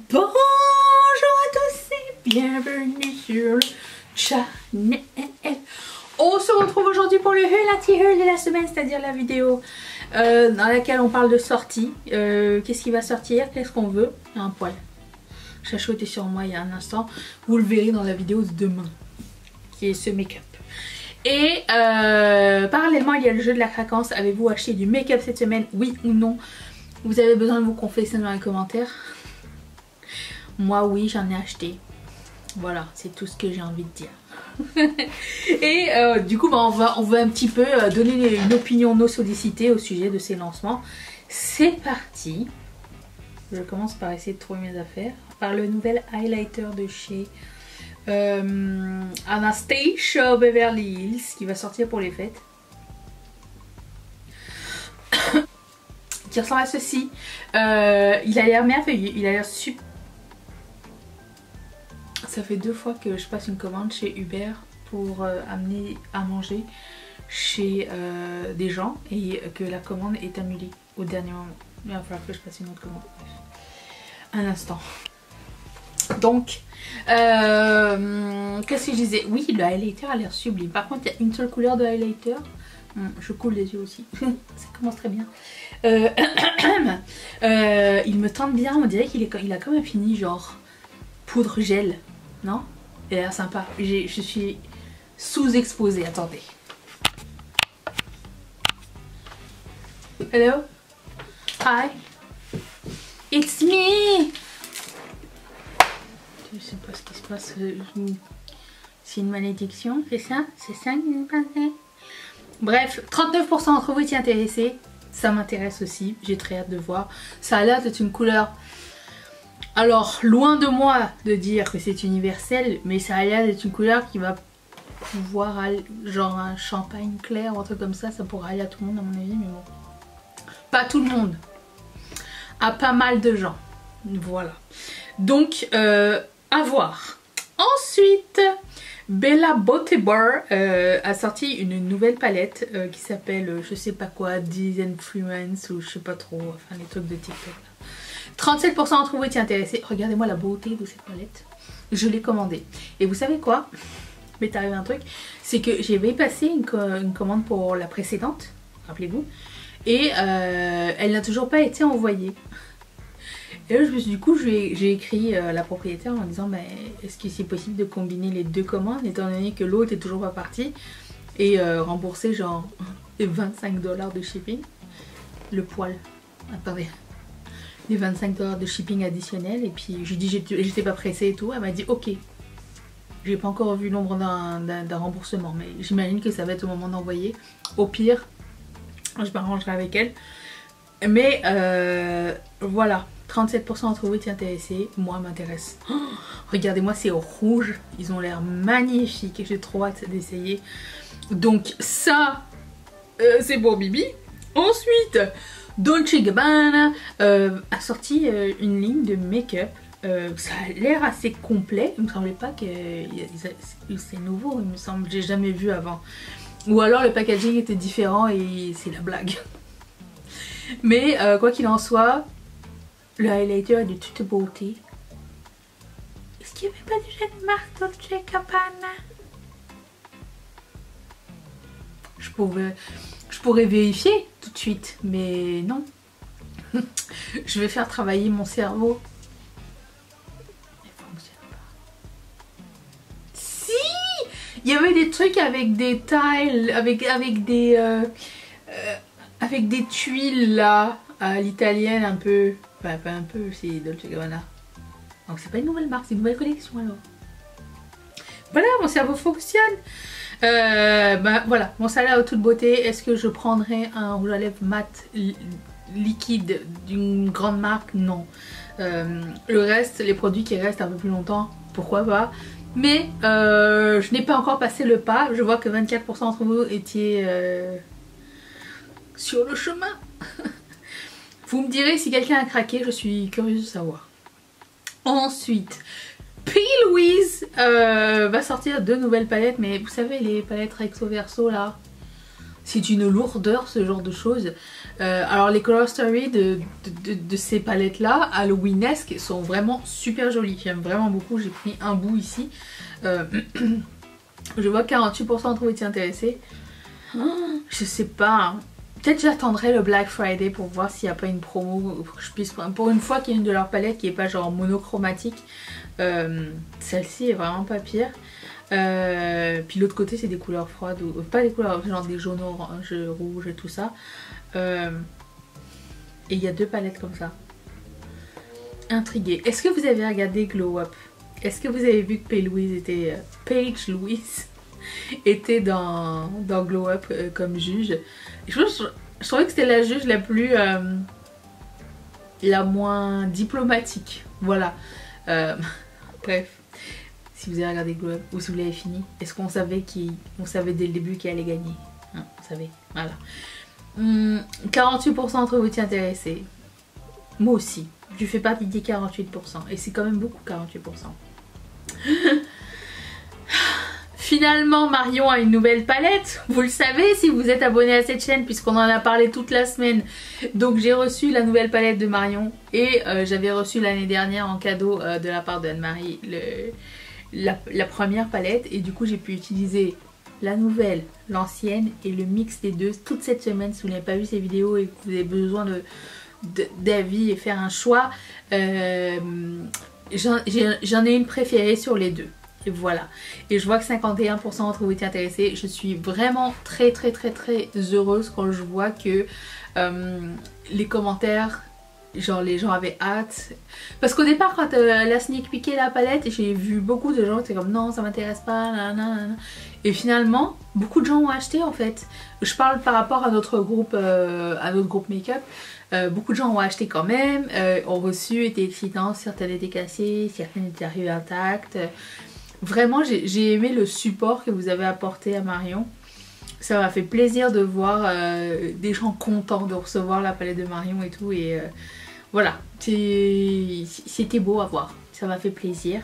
Bonjour à tous et bienvenue sur le channel. On se retrouve aujourd'hui pour le Haul de la semaine, c'est-à-dire la vidéo dans laquelle on parle de sortie. Qu'est-ce qui va sortir, qu'est-ce qu'on veut. Un poil. Chacho était sur moi il y a un instant. Vous le verrez dans la vidéo de demain, qui est ce make-up. Et parallèlement, il y a le jeu de la craquance. Avez-vous acheté du make-up cette semaine, oui ou non? Vous avez besoin de vous confesser dans les commentaires. Moi oui, j'en ai acheté. Voilà, c'est tout ce que j'ai envie de dire. Et du coup, on va un petit peu donner une opinion non sollicitée au sujet de ces lancements. C'est parti. Je commence par essayer de trouver mes affaires. Par le nouvel highlighter de chez Anastasia Beverly Hills qui va sortir pour les fêtes. Qui ressemble à ceci. Il a l'air merveilleux, il a l'air super. Ça fait 2 fois que je passe une commande chez Uber pour amener à manger chez des gens et que la commande est annulée au dernier moment. Il va falloir que je passe une autre commande. Bref. Un instant. Donc, qu'est-ce que je disais? Oui, le highlighter a l'air sublime. Par contre, il y a une seule couleur de highlighter. Je coule les yeux aussi. Ça commence très bien. Il me tente bien. On dirait qu'il a quand même fini genre poudre gel. Non? Il a l'air sympa. Je suis sous-exposée. Attendez. Hello? Hi? It's me! Je sais pas ce qui se passe. C'est une malédiction, c'est ça? C'est ça qui s'est passé? Bref, 39% d'entre vous étaient intéressés. Ça m'intéresse aussi. J'ai très hâte de voir. Ça a l'air d'être une couleur... Alors, loin de moi de dire que c'est universel, mais ça a l'air d'être une couleur qui va pouvoir aller, genre un champagne clair ou un truc comme ça pourrait aller à tout le monde à mon avis, mais bon. Pas tout le monde. À pas mal de gens. Voilà. Donc, à voir. Ensuite, Bella Beauty Bar a sorti une nouvelle palette qui s'appelle, je sais pas quoi, Disinfluence ou je sais pas trop, enfin les trucs de TikTok. 37% d'entre vous étaient intéressés. Regardez-moi la beauté de cette palette. Je l'ai commandée. Et vous savez quoi? Mais t'as arrivé un truc. C'est que j'avais passé une commande pour la précédente. Rappelez-vous. Et elle n'a toujours pas été envoyée. Et là, du coup, j'ai écrit la propriétaire en disant est-ce que c'est possible de combiner les deux commandes étant donné que l'autre est toujours pas partie et rembourser genre 25 $ de shipping. Le poil. Attendez. Les 25 $ de shipping additionnel. Et puis je lui dis j'étais pas pressée et tout. Elle m'a dit ok. J'ai pas encore vu l'ombre d'un remboursement. Mais j'imagine que ça va être au moment d'envoyer. Au pire, je m'arrangerai avec elle. Mais voilà. 37% d'entre vous étaient intéressés. Moi, m'intéresse. Oh, regardez-moi, c'est rouge. Ils ont l'air magnifiques. J'ai trop hâte d'essayer. Donc ça, c'est pour Bibi. Ensuite, Dolce & Gabbana a sorti une ligne de make-up. Ça a l'air assez complet. Il me semblait pas que c'est nouveau. Il me semble que j'ai jamais vu avant. Ou alors le packaging était différent et c'est la blague. Mais quoi qu'il en soit, le highlighter est de toute beauté. Est-ce qu'il n'y avait pas déjà une marque Dolce & Gabbana? Je pourrais vérifier tout de suite, mais non. Je vais faire travailler mon cerveau. Il fonctionne pas. Si! Il y avait des trucs avec des tiles, avec des tuiles là, à l'italienne un peu. Enfin, pas un peu, c'est Dolce & Gabbana. Donc c'est pas une nouvelle marque, c'est une nouvelle collection alors. Voilà, mon cerveau fonctionne. Voilà, mon salaire de toute beauté. Est-ce que je prendrais un rouge à lèvres mat liquide d'une grande marque? Non. Le reste, les produits qui restent un peu plus longtemps, pourquoi pas. Mais je n'ai pas encore passé le pas. Je vois que 24% d'entre vous étiez sur le chemin. Vous me direz si quelqu'un a craqué, je suis curieuse de savoir. Ensuite, P. Louise va sortir 2 nouvelles palettes, mais vous savez les palettes recto verso là. c'est une lourdeur ce genre de choses. Alors les Color Story de ces palettes là, Halloweenesque, sont vraiment super jolies. J'aime vraiment beaucoup, j'ai pris un bout ici. Je vois que 48% d'entre vous étiez intéressés. Je sais pas. Peut-être j'attendrai le Black Friday pour voir s'il n'y a pas une promo pour que je puisse prendre. Pour une fois qu'il y a une de leurs palettes qui est pas genre monochromatique. Celle-ci est vraiment pas pire. Puis l'autre côté c'est des couleurs froides. Ou pas des couleurs, genre des jaunes, orange, rouge et tout ça. Et il y a 2 palettes comme ça. Intriguée. Est-ce que vous avez regardé Glow Up? Est-ce que vous avez vu que Paige Louise était dans Glow Up comme juge? Je trouvais que c'était la juge la plus... la moins diplomatique. Voilà. Bref. Si vous avez regardé Glow Up ou si vous l'avez fini, est-ce qu'on savait on savait dès le début qui allait gagner? Hein, vous savez. Voilà. 48% d'entre vous étiez intéressés. Moi aussi. Je fais partie des 48%. Et c'est quand même beaucoup 48%. Finalement, Marion a une nouvelle palette. Vous le savez si vous êtes abonné à cette chaîne puisqu'on en a parlé toute la semaine. Donc j'ai reçu la nouvelle palette de Marion. Et j'avais reçu l'année dernière en cadeau de la part d'Anne-Marie la première palette. Et du coup j'ai pu utiliser la nouvelle, l'ancienne et le mix des deux toute cette semaine. Si vous n'avez pas vu ces vidéos et que vous avez besoin d'avis et faire un choix, j'en ai une préférée sur les deux. Et voilà. Et je vois que 51% d'entre vous étaient intéressés. Je suis vraiment très heureuse quand je vois que les commentaires, genre les gens avaient hâte. Parce qu'au départ quand la sneak peekait la palette, j'ai vu beaucoup de gens qui étaient comme non ça m'intéresse pas, nanana. Et finalement beaucoup de gens ont acheté en fait. Je parle par rapport à notre groupe make-up. Beaucoup de gens ont acheté quand même, ont reçu, étaient excitants, certaines étaient cassées, certaines étaient arrivées intactes. Vraiment j'ai aimé le support que vous avez apporté à Marion. Ça m'a fait plaisir de voir des gens contents de recevoir la palette de Marion et tout. Et voilà, c'était beau à voir. Ça m'a fait plaisir.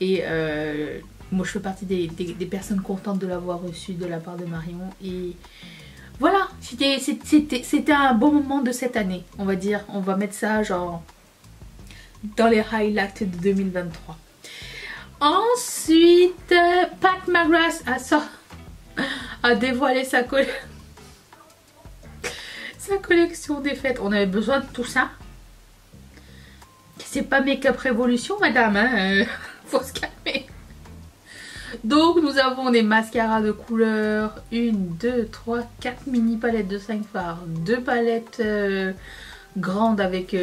Et moi je fais partie des personnes contentes de l'avoir reçue de la part de Marion. Et voilà, c'était un bon moment de cette année. On va dire, on va mettre ça genre dans les highlights de 2023. Ensuite, Pat McGrath a dévoilé sa collection des fêtes. On avait besoin de tout ça. C'est pas Make-up Révolution, madame, hein. Faut se calmer. Donc nous avons des mascaras de couleurs. 1, 2, 3, 4 mini palettes de 5 fards. 2 palettes grande avec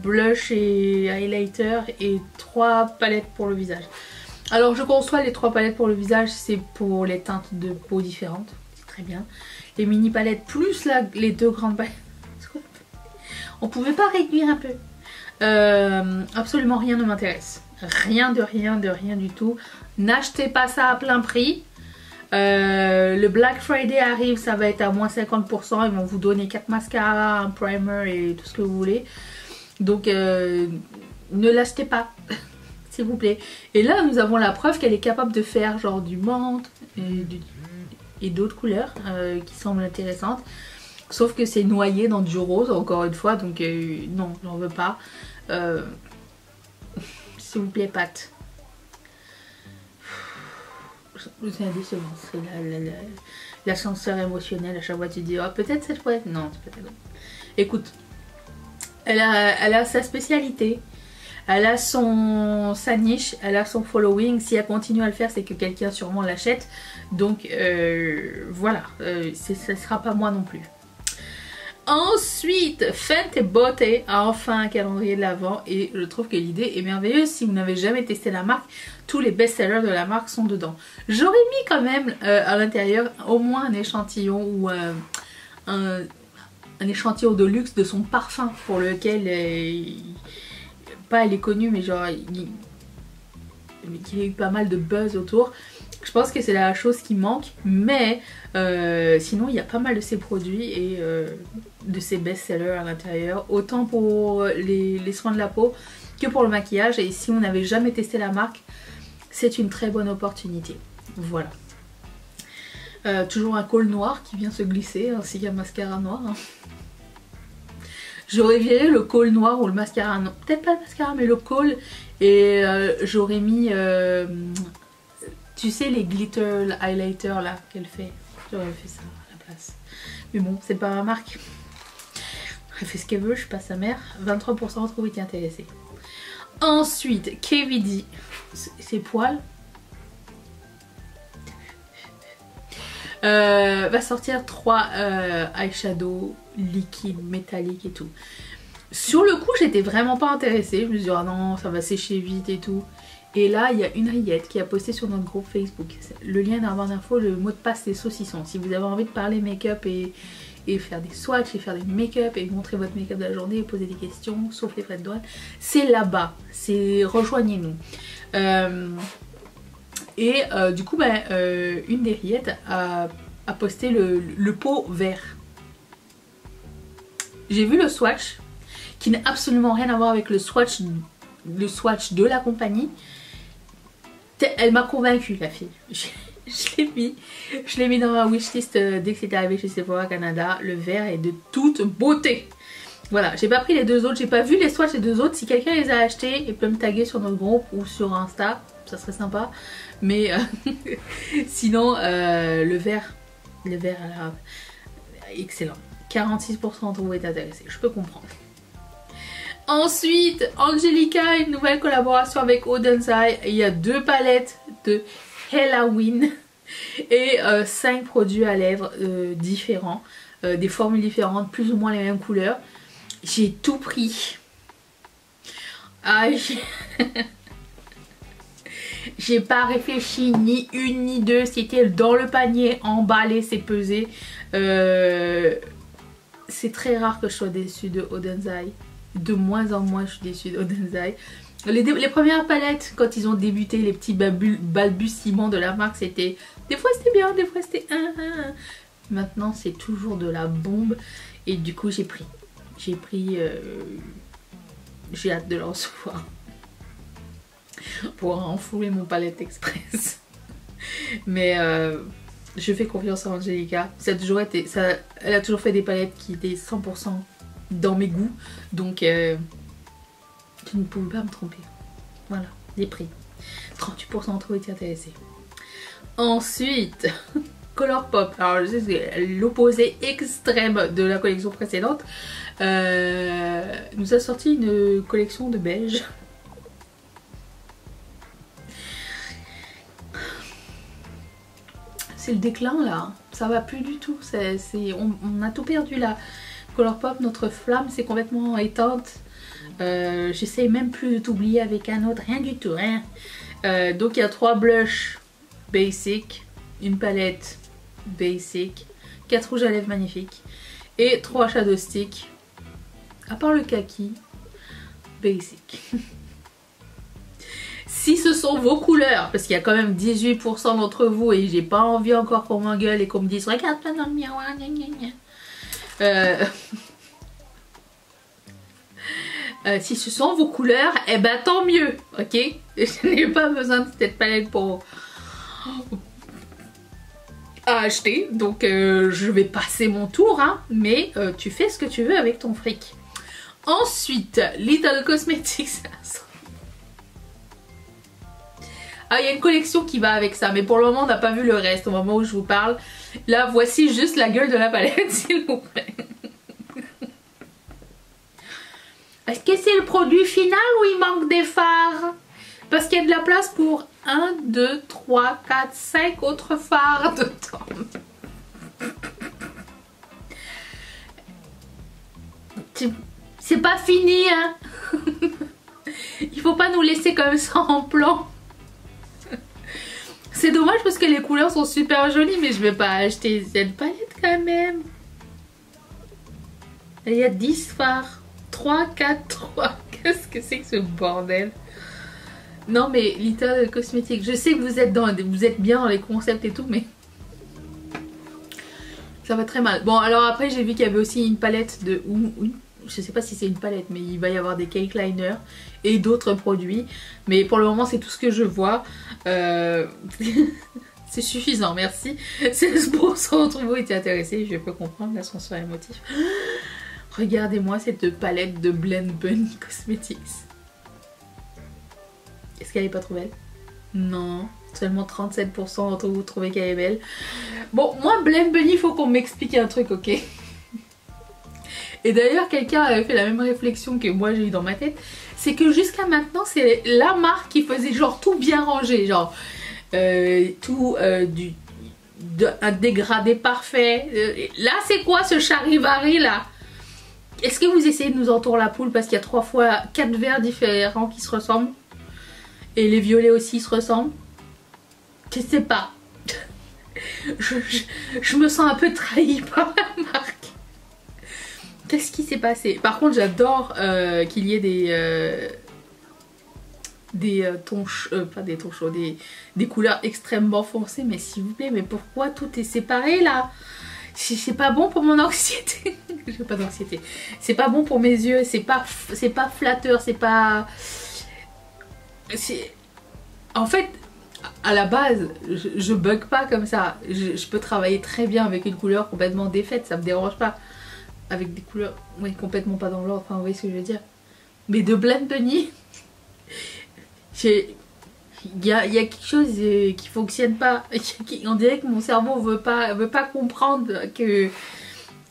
blush et highlighter et 3 palettes pour le visage. Alors je conçois les 3 palettes pour le visage, c'est pour les teintes de peau différentes, c'est très bien. Les mini palettes plus les 2 grandes palettes. On pouvait pas réduire un peu? Absolument rien ne m'intéresse. Rien de rien du tout. N'achetez pas ça à plein prix. Le Black Friday arrive, ça va être à moins 50%. Ils vont vous donner 4 mascaras, un primer et tout ce que vous voulez. Donc ne l'achetez pas, s'il vous plaît. Et là nous avons la preuve qu'elle est capable de faire genre du menthe et d'autres couleurs qui semblent intéressantes. Sauf que c'est noyé dans du rose encore une fois. Donc non, j'en veux pas. S'il vous plaît, Pat. C'est décevant, c'est l'ascenseur émotionnel. À chaque fois tu dis oh, peut-être cette fois, non c'est peut-être. Écoute, elle a sa spécialité, elle a sa niche, elle a son following. Si elle continue à le faire, c'est que quelqu'un sûrement l'achète. Donc voilà, ça sera pas moi non plus. Ensuite, Fenty Beauty a enfin un calendrier de l'Avent et je trouve que l'idée est merveilleuse. Si vous n'avez jamais testé la marque, tous les best-sellers de la marque sont dedans. J'aurais mis quand même à l'intérieur au moins un échantillon ou un échantillon de luxe de son parfum pour lequel pas elle est connue mais genre il y a eu pas mal de buzz autour. Je pense que c'est la chose qui manque, mais sinon il y a pas mal de ces produits et de ces best-sellers à l'intérieur, autant pour les soins de la peau que pour le maquillage. Et si on n'avait jamais testé la marque, c'est une très bonne opportunité. Voilà. Toujours un col noir qui vient se glisser, ainsi qu'un mascara noir. Hein. J'aurais viré le col noir ou le mascara, non, peut-être pas le mascara, mais le col. Et j'aurais mis, tu sais, les glitter highlighter là qu'elle fait. J'aurais fait ça à la place. Mais bon, c'est pas ma marque. Elle fait ce qu'elle veut, je suis pas sa mère. 23% trouvé t'y intéresser. Ensuite, KVD, ses poils. Va sortir 3 eyeshadows liquides, métalliques et tout. Sur le coup, j'étais vraiment pas intéressée. Je me suis dit, oh non, ça va sécher vite et tout. Et là, il y a une rillette qui a posté sur notre groupe Facebook. Le lien dans la barre d'infos, le mot de passe c'est saucisson. Si vous avez envie de parler make-up et faire des swatchs et faire des make-up et montrer votre make-up de la journée et poser des questions, sauf les frais de douane, c'est là-bas. Rejoignez-nous. Du coup, une des rillettes a posté le pot vert. J'ai vu le swatch qui n'a absolument rien à voir avec le swatch de la compagnie. Elle m'a convaincue, la fille. Je l'ai mis dans ma wishlist dès que c'était arrivé chez Sephora Canada. Le vert est de toute beauté. Voilà, j'ai pas pris les deux autres, j'ai pas vu les swatchs des deux autres. Si quelqu'un les a achetés, il peut me taguer sur notre groupe ou sur Insta, ça serait sympa. Mais sinon, le vert a l'air excellent. 46% d'entre vous est intéressé, je peux comprendre. Ensuite, Angelica, une nouvelle collaboration avec Oden's Eye. Il y a 2 palettes de Halloween et 5 produits à lèvres différents, des formules différentes, plus ou moins les mêmes couleurs. J'ai tout pris. Ah, j'ai pas réfléchi ni une ni deux, c'était dans le panier, emballé, c'est pesé. C'est très rare que je sois déçue de Oden's Eye. De moins en moins je suis déçue de Oden's Eye. Les premières palettes, quand ils ont débuté, les petits balbutiements de la marque, c'était des fois c'était bien, des fois c'était Maintenant c'est toujours de la bombe et du coup j'ai pris. J'ai hâte de le recevoir pour enfouler mon palette express. Mais je fais confiance à Angelica. Elle a toujours fait des palettes qui étaient 100% dans mes goûts. Donc je ne pouvais pas me tromper. Voilà, les prix. 38% entre été intéressés. Ensuite, Colourpop. Alors je sais que c'est l'opposé extrême de la collection précédente. Nous a sorti une collection de beige. C'est le déclin là, ça va plus du tout, on a tout perdu là. Colourpop, notre flamme s'est complètement éteinte. J'essaye même plus de t'oublier avec un autre, rien du tout, rien. Donc il y a 3 blushs basic, une palette basic, 4 rouges à lèvres magnifiques et 3 shadow sticks, à part le kaki, basic. Si ce sont vos couleurs, parce qu'il y a quand même 18% d'entre vous et j'ai pas envie encore qu'on m'engueule et qu'on me dise regarde-toi dans le miroir, gna gna gna. Si ce sont vos couleurs, eh ben tant mieux, ok. Je n'ai pas besoin de cette palette pour à acheter, donc je vais passer mon tour, hein, mais tu fais ce que tu veux avec ton fric. Ensuite, Little Cosmetics. Ah, il y a une collection qui va avec ça, mais pour le moment on n'a pas vu le reste au moment où je vous parle. Là, voici juste la gueule de la palette, s'il vous plaît. Est-ce que c'est le produit final ou il manque des fards? Parce qu'il y a de la place pour 1, 2, 3, 4, 5 autres fards dedans. C'est pas fini, hein. Il faut pas nous laisser comme ça en plan. C'est dommage parce que les couleurs sont super jolies, mais je vais pas acheter cette palette quand même. Il y a 10 fards. 3, 4, 3. Qu'est-ce que c'est que ce bordel? Non mais Little Cosmetics, je sais que vous êtes bien dans les concepts et tout, mais ça va très mal. Bon, alors après j'ai vu qu'il y avait aussi une palette de... je sais pas si c'est une palette, mais il va y avoir des cake liners et d'autres produits. Mais pour le moment c'est tout ce que je vois. C'est suffisant, merci. 16% d'entre vous étaient intéressés, je peux comprendre l'ascenseur émotif. Regardez-moi cette palette de Blend Bunny Cosmetics. Est-ce qu'elle est pas trop belle? Non, seulement 37% d'entre vous trouvaient qu'elle est belle. Bon, moi, Blend Bunny, il faut qu'on m'explique un truc, ok? Et d'ailleurs, quelqu'un avait fait la même réflexion que moi j'ai eu dans ma tête. C'est que jusqu'à maintenant, c'est la marque qui faisait genre tout bien rangé. Genre, un dégradé parfait. Là, c'est quoi ce charivari là? Est-ce que vous essayez de nous entoure la poule parce qu'il y a 3 fois 4 verres différents qui se ressemblent? Et les violets aussi se ressemblent? Je sais pas. je me sens un peu trahie par la marque. Qu'est-ce qui s'est passé? Par contre, j'adore qu'il y ait des tons chauds, pas des tons chauds, des couleurs extrêmement foncées. Mais s'il vous plaît, mais pourquoi tout est séparé là? C'est pas bon pour mon anxiété. J'ai pas d'anxiété. C'est pas bon pour mes yeux. C'est pas flatteur. C'est pas... En fait, à la base, je bug pas comme ça. Je peux travailler très bien avec une couleur complètement défaite. Ça me dérange pas. Avec des couleurs, oui, complètement pas dans l'ordre. Enfin, vous voyez ce que je veux dire. Mais de Blend Bunny, il y a quelque chose qui fonctionne pas. On dirait que mon cerveau veut pas comprendre que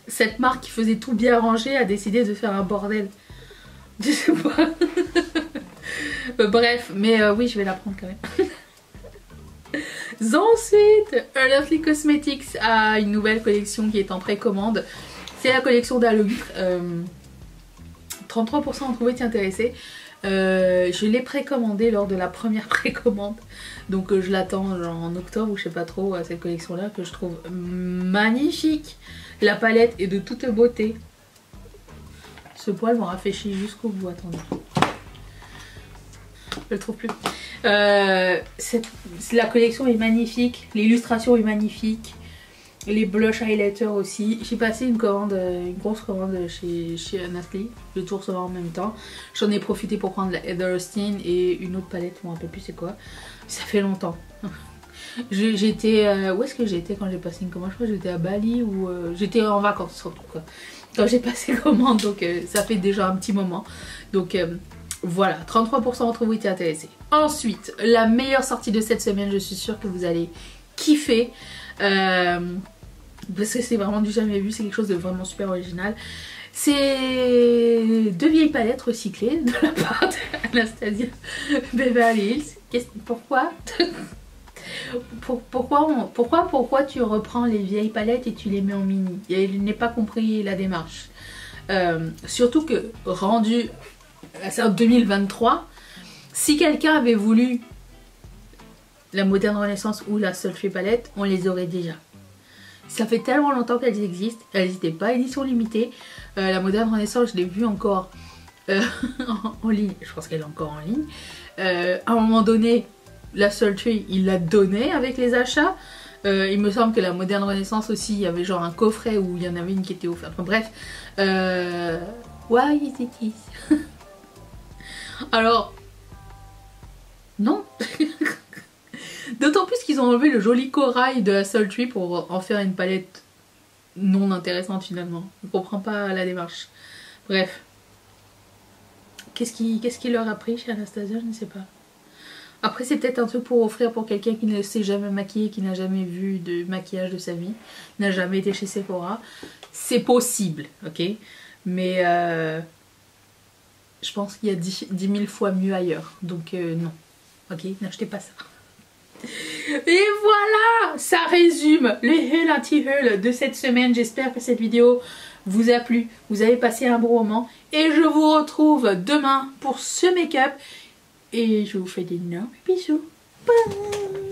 cette marque qui faisait tout bien rangé a décidé de faire un bordel. Je sais pas. Bref, mais oui, je vais la prendre quand même. Ensuite, Earthly Cosmetics a une nouvelle collection qui est en précommande. C'est la collection d'Halloween. 33% d'entre vous étaient intéressés. Je l'ai précommandé lors de la première précommande. Donc je l'attends en octobre ou je sais pas trop, cette collection là que je trouve magnifique. La palette est de toute beauté. Ce poil m'aura fait chier jusqu'au bout, attendez. Je le trouve plus. La collection est magnifique, l'illustration est magnifique. Les blush highlighters aussi. J'ai passé une grosse commande chez Anastly. Je vais tout recevoir en même temps. J'en ai profité pour prendre la Heather Austin et une autre palette, je ne me rappelle plus c'est quoi. Ça fait longtemps. J'étais... où est-ce que j'étais quand j'ai passé une commande? Je crois que j'étais à Bali ou... j'étais en vacances surtout quoi. Quand j'ai passé commande, donc ça fait déjà un petit moment. Donc voilà, 33% d'entre vous étaient intéressés. Ensuite, la meilleure sortie de cette semaine, je suis sûre que vous allez kiffer. Parce que c'est vraiment du jamais vu, c'est quelque chose de vraiment super original. C'est 2 vieilles palettes recyclées de la part d'Anastasia Beverly Hills. Pourquoi pourquoi tu reprends les vieilles palettes et tu les mets en mini? Je n'ai pas compris la démarche. Surtout que rendu en 2023, si quelqu'un avait voulu la Moderne Renaissance ou la Sultry Palette, on les aurait déjà. Ça fait tellement longtemps qu'elles existent. Elles n'étaient pas édition limitée. La Moderne Renaissance, je l'ai vue encore en ligne. Je pense qu'elle est encore en ligne. À un moment donné, la Sultry, il la donnait avec les achats. Il me semble que la Moderne Renaissance aussi, il y avait genre un coffret où il y en avait une qui était offerte. Enfin bref. Why is it this? Alors, non. D'autant plus qu'ils ont enlevé le joli corail de la Sultry pour en faire une palette non intéressante finalement. Je ne comprends pas la démarche. Bref. Qu'est-ce qui leur a pris chez Anastasia? Je ne sais pas. Après c'est peut-être un truc pour offrir pour quelqu'un qui ne s'est jamais maquillé, qui n'a jamais vu de maquillage de sa vie, n'a jamais été chez Sephora. C'est possible, ok? Mais je pense qu'il y a 10 000 fois mieux ailleurs. Donc non. Ok, n'achetez pas ça. Et voilà, ça résume le haul anti-haul de cette semaine. J'espère que cette vidéo vous a plu, vous avez passé un bon moment. Et je vous retrouve demain pour ce make-up. Et je vous fais d'énormes bisous. Bye.